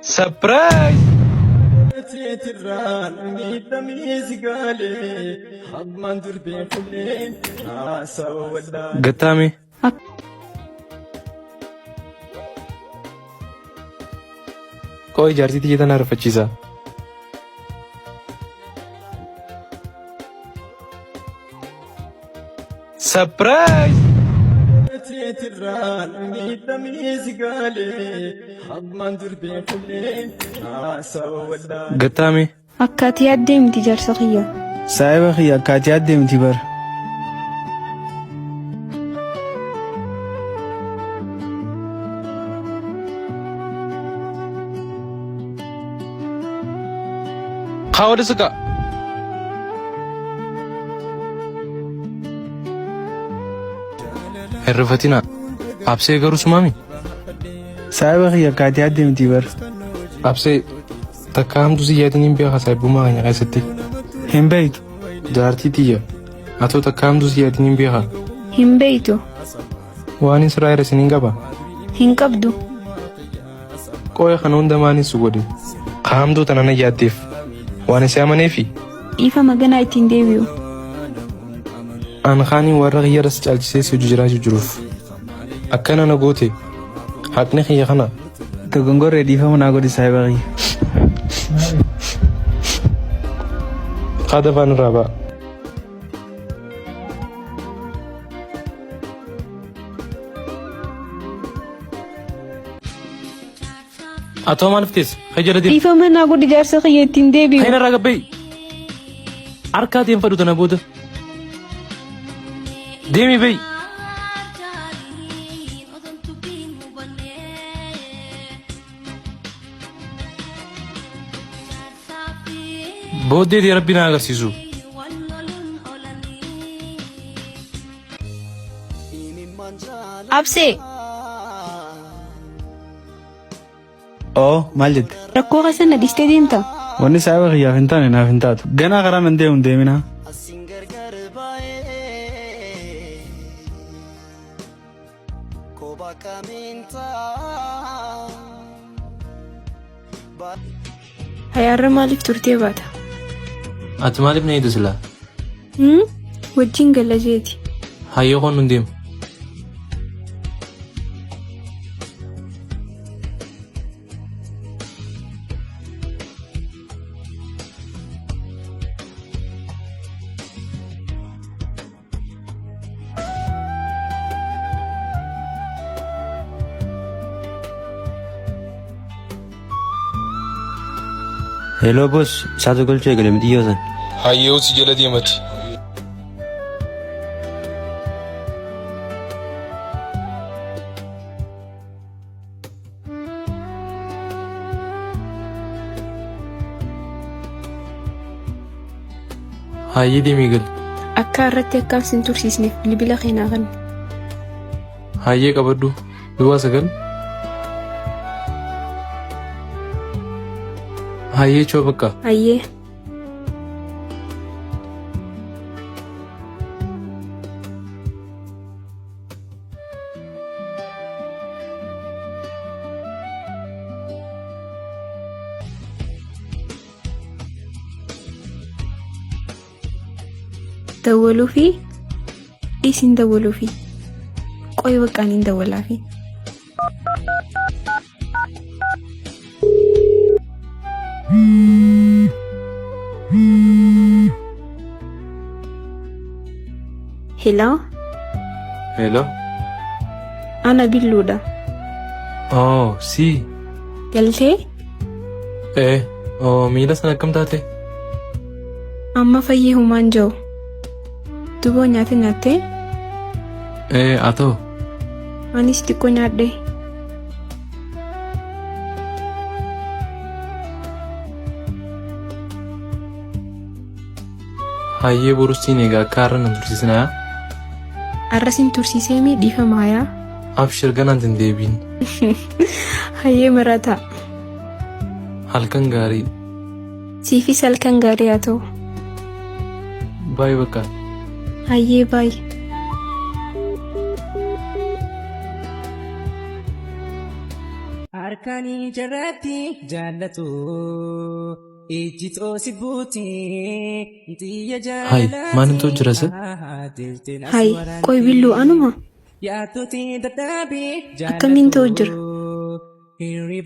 Surprise! Gattame. Koi jarti tiyya tana rafachiisa. Surprise! Gattame. Akkati adeemti jaarsa kiyya. Saayiba kiyya akkati adeemti bar. Kawada suka. Herrefatina. Absee garuu sumami. Saayiba kiyya akkati adeemti bar. Absee takka hamtu si yaadiniin beekaa saayibummaa keenya keessatti. Hin beektu. Jaartii tiyya. Atoo takka hamtu si yaadiniin beekaa. Hin beektu. Waan israa irra isiniin qaba. Hin qabdu. Qooya kana hunda maanis su godhe. Kahamtuu tana na yaaddeef. Waan isii amaneefi. Dhiifa maganaa ittiin deebi'u. An kaaniin warra kiyyaras caalchisee si hojii jiraachuu jiruuf. Akkana na goote. Haqni kiyya kana. Dogongorree dhiifama naa godhi saayiba kiyya. Haada afaan irraa ba'a. Atoo maal fitees? Hayyada deemu. Dhiifama naa godhi jaarsa kiyya ittiin deebi'u. Hayyana irraa gabbeeyi. Harkaa deem fadhu tana booda. Deemii beeyi. Booddeetii rabbi na agarsiisu. Absee. Oo maal jette? Rakkoo keessa na dhistee deemta. Wanni saayiba kiyyaaf hin taane naaf hin taatu. Ganaa karaa nan deemu hin deemina. Hayaarra maaliif turtee baata? Ati maaliif na eedu silaa? Wajjin galajeeti. Hayyoo koon nun deemu. Hello boss, satu gol cek dalam video san. Hayyoo si jala deemati. Hayyee deemii gal. Akka irratti akkaan sin tursiisneef bilbila keenyaa kan. Hayyee qabadhu. Duwwaa sagal. Hayyee choo bakka. Hayyee. Dawwaluu fi dhiisiin dawwaluu fi qoy baqqaaniin dawwalaa fi. Hello? Hello? Ana billuudha. Oh, si. Galtee? Miila sana akkam taate? Amma fayyee humaan jiru. Duboo nyaate nyaattee? Atoo. Anis xiqqoo nyaadhe. Hayyee borussiin egaa akka har'a nan tursiisnaa? Arrasiin tursiisee mi dhiifama hayaa? Abshir ganaan hin deebiin. Hayyee marataa. Halkan gaarii. Siifis halkan gaarii haa ta'u. Baay'ee bakka. Hayyee baay'ee. Akani jarati jallatu ejito sibuti tiya jallatu Hai, maanin tu jirase? Hai, qoy billu anuma. Ya tuti dadabi Akkamiin ta'u jira? jallatu